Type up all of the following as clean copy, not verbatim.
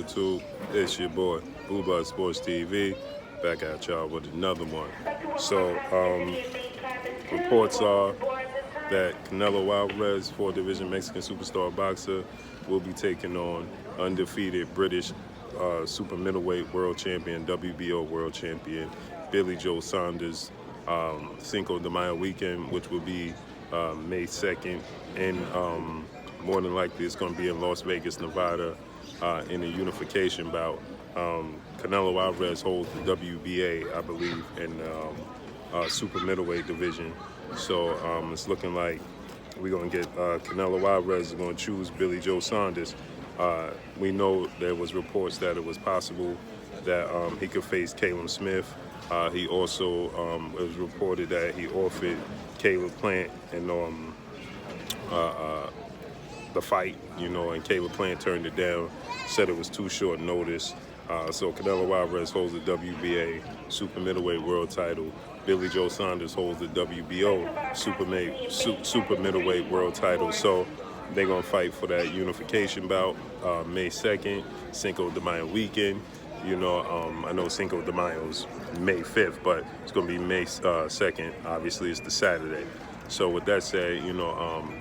YouTube? It's your boy, Bout Sports TV, back at y'all with another one. So, reports are that Canelo Alvarez, 4th-division Mexican superstar boxer, will be taking on undefeated British super middleweight world champion, WBO world champion, Billy Joe Saunders, CINCO DEMAYO weekend, which will be May 2nd, and more than likely it's going to be in Las Vegas, Nevada, in a unification bout. Canelo Alvarez holds the WBA, I believe, in super middleweight division. So it's looking like we're going to get Canelo Alvarez is going to choose Billy Joe Saunders. We know there was reports that it was possible that he could face Caleb Smith. He also, it was reported that he offered Caleb Plant and the fight, and Caleb Plant turned it down, said it was too short notice. So Canelo Alvarez holds the WBA super middleweight world title. Billy Joe Saunders holds the WBO super middleweight world title. So they're going to fight for that unification bout May 2nd, Cinco de Mayo weekend. I know Cinco de Mayo is May 5th, but it's going to be May 2nd. Obviously, it's the Saturday. So with that said,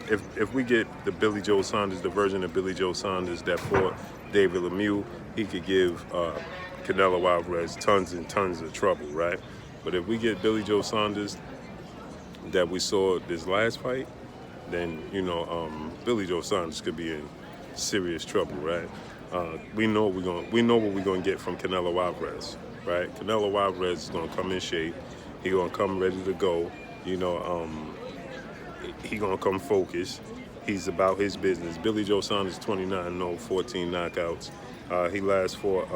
if we get the Billy Joe Saunders, the version of Billy Joe Saunders that fought David Lemieux, he could give Canelo Alvarez tons and tons of trouble, right? But if we get Billy Joe Saunders that we saw this last fight, then Billy Joe Saunders could be in serious trouble, right? We know what we're gonna get from Canelo Alvarez, right? Canelo Alvarez is gonna come in shape. He's gonna come ready to go. He gonna come focused. He's about his business. Billy Joe Saunders, 29-0, 14 knockouts. He last fought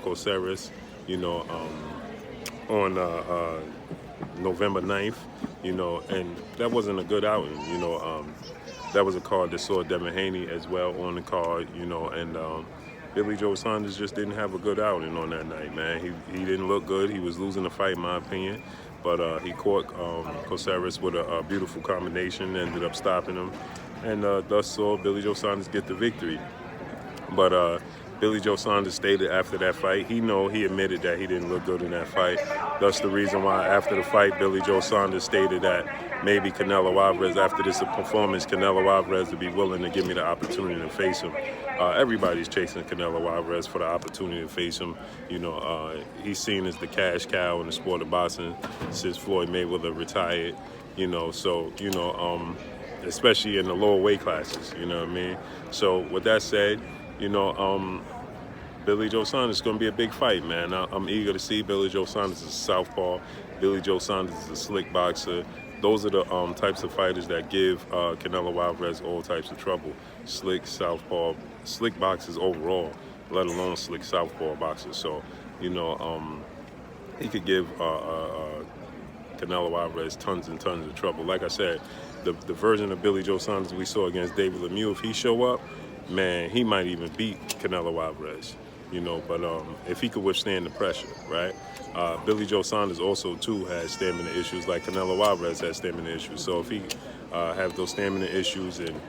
Caceres, on November 9th, and that wasn't a good outing. That was a card that saw Devin Haney as well on the card, and Billy Joe Saunders just didn't have a good outing on that night, man. He didn't look good. He was losing the fight, in my opinion. But he caught Caceres with a beautiful combination, ended up stopping him, and thus saw Billy Joe Saunders get the victory. But Billy Joe Saunders stated after that fight, he admitted that he didn't look good in that fight. That's the reason why after the fight, Billy Joe Saunders stated that maybe Canelo Alvarez, after this performance, Canelo Alvarez would be willing to give me the opportunity to face him. Everybody's chasing Canelo Alvarez for the opportunity to face him. He's seen as the cash cow in the sport of boxing since Floyd Mayweather retired. Especially in the lower weight classes. You know what I mean? So with that said, Billy Joe Saunders is going to be a big fight, man. I'm eager to see. Billy Joe Saunders is a southpaw. Billy Joe Saunders is a slick boxer. Those are the types of fighters that give Canelo Alvarez all types of trouble. Slick southpaw, slick boxers overall, let alone slick southpaw boxers. So, he could give Canelo Alvarez tons and tons of trouble. Like I said, the version of Billy Joe Saunders we saw against David Lemieux, if he show up, man, he might even beat Canelo Alvarez. But if he could withstand the pressure, right? Billy Joe Saunders also, too, has stamina issues like Canelo Alvarez has stamina issues. So if he have those stamina issues and,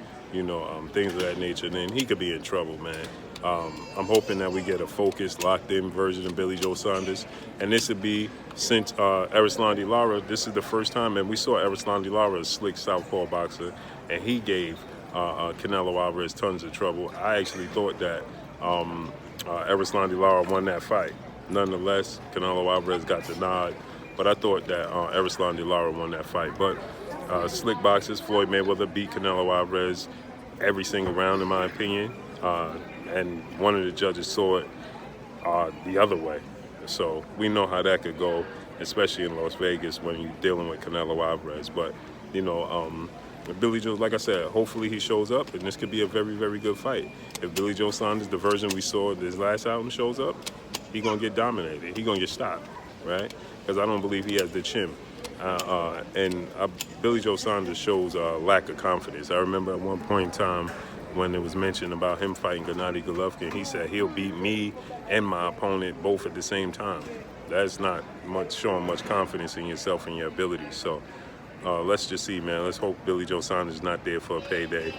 things of that nature, then he could be in trouble, man. I'm hoping that we get a focused, locked-in version of Billy Joe Saunders. And this would be, since Erislandy Lara, this is the first time, and we saw Erislandy Lara, a slick southpaw boxer, and he gave Canelo Alvarez tons of trouble. I actually thought that Erislandy Lara won that fight. Nonetheless, Canelo Alvarez got the nod, but I thought that Erislandy Lara won that fight. But slick boxers, Floyd Mayweather beat Canelo Alvarez every single round, in my opinion, and one of the judges saw it the other way. So we know how that could go, especially in Las Vegas when you're dealing with Canelo Alvarez. But, Billy Joe, like I said, hopefully he shows up, and this could be a very, very good fight. If Billy Joe Saunders, the version we saw this last outing, shows up, he's going to get dominated. He's going to get stopped, right? Because I don't believe he has the chin. Billy Joe Saunders shows a lack of confidence. I remember at one point in time when it was mentioned about him fighting Gennady Golovkin, he said he'll beat me and my opponent both at the same time. That's not showing much confidence in yourself and your abilities. So let's just see, man. Let's hope Billy Joe Saunders is not there for a payday.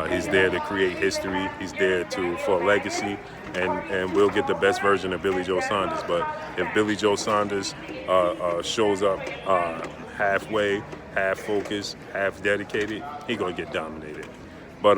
He's there to create history. He's there for a legacy, and we'll get the best version of Billy Joe Saunders. But if Billy Joe Saunders shows up halfway, half focused, half dedicated, he gonna get dominated. But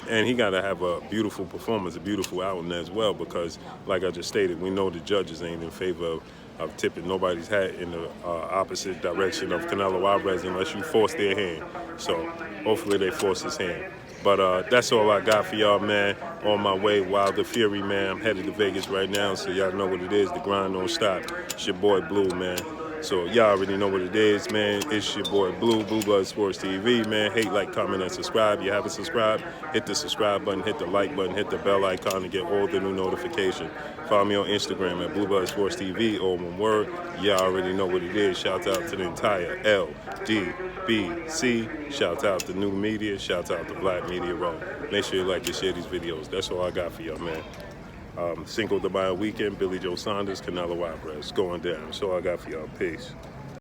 and he got to have a beautiful performance, a beautiful outing as well, because like I just stated, we know the judges ain't in favor of tipping nobody's hat in the opposite direction of Canelo Alvarez unless you force their hand. So hopefully they force his hand. But that's all I got for y'all, man. On my way, Wilder Fury, man. I'm headed to Vegas right now, so y'all know what it is. The grind don't stop. It's your boy Blue, man. So y'all already know what it is, man. It's your boy Blue, Blue Blood Sports TV, man. Hate, like, comment, and subscribe. You haven't subscribed, hit the subscribe button, hit the like button, hit the bell icon to get all the new notifications. Follow me on Instagram at Blue Blood Sports TV, all one word. Y'all already know what it is. Shout out to the entire LGBC. Shout out to new media. Shout out to Black Media Row. Make sure you like and share these videos. That's all I got for y'all, man. CINCO DEMAYO weekend, Billy Joe Saunders, Canelo Alvarez, going down. That's all I got for y'all. Peace.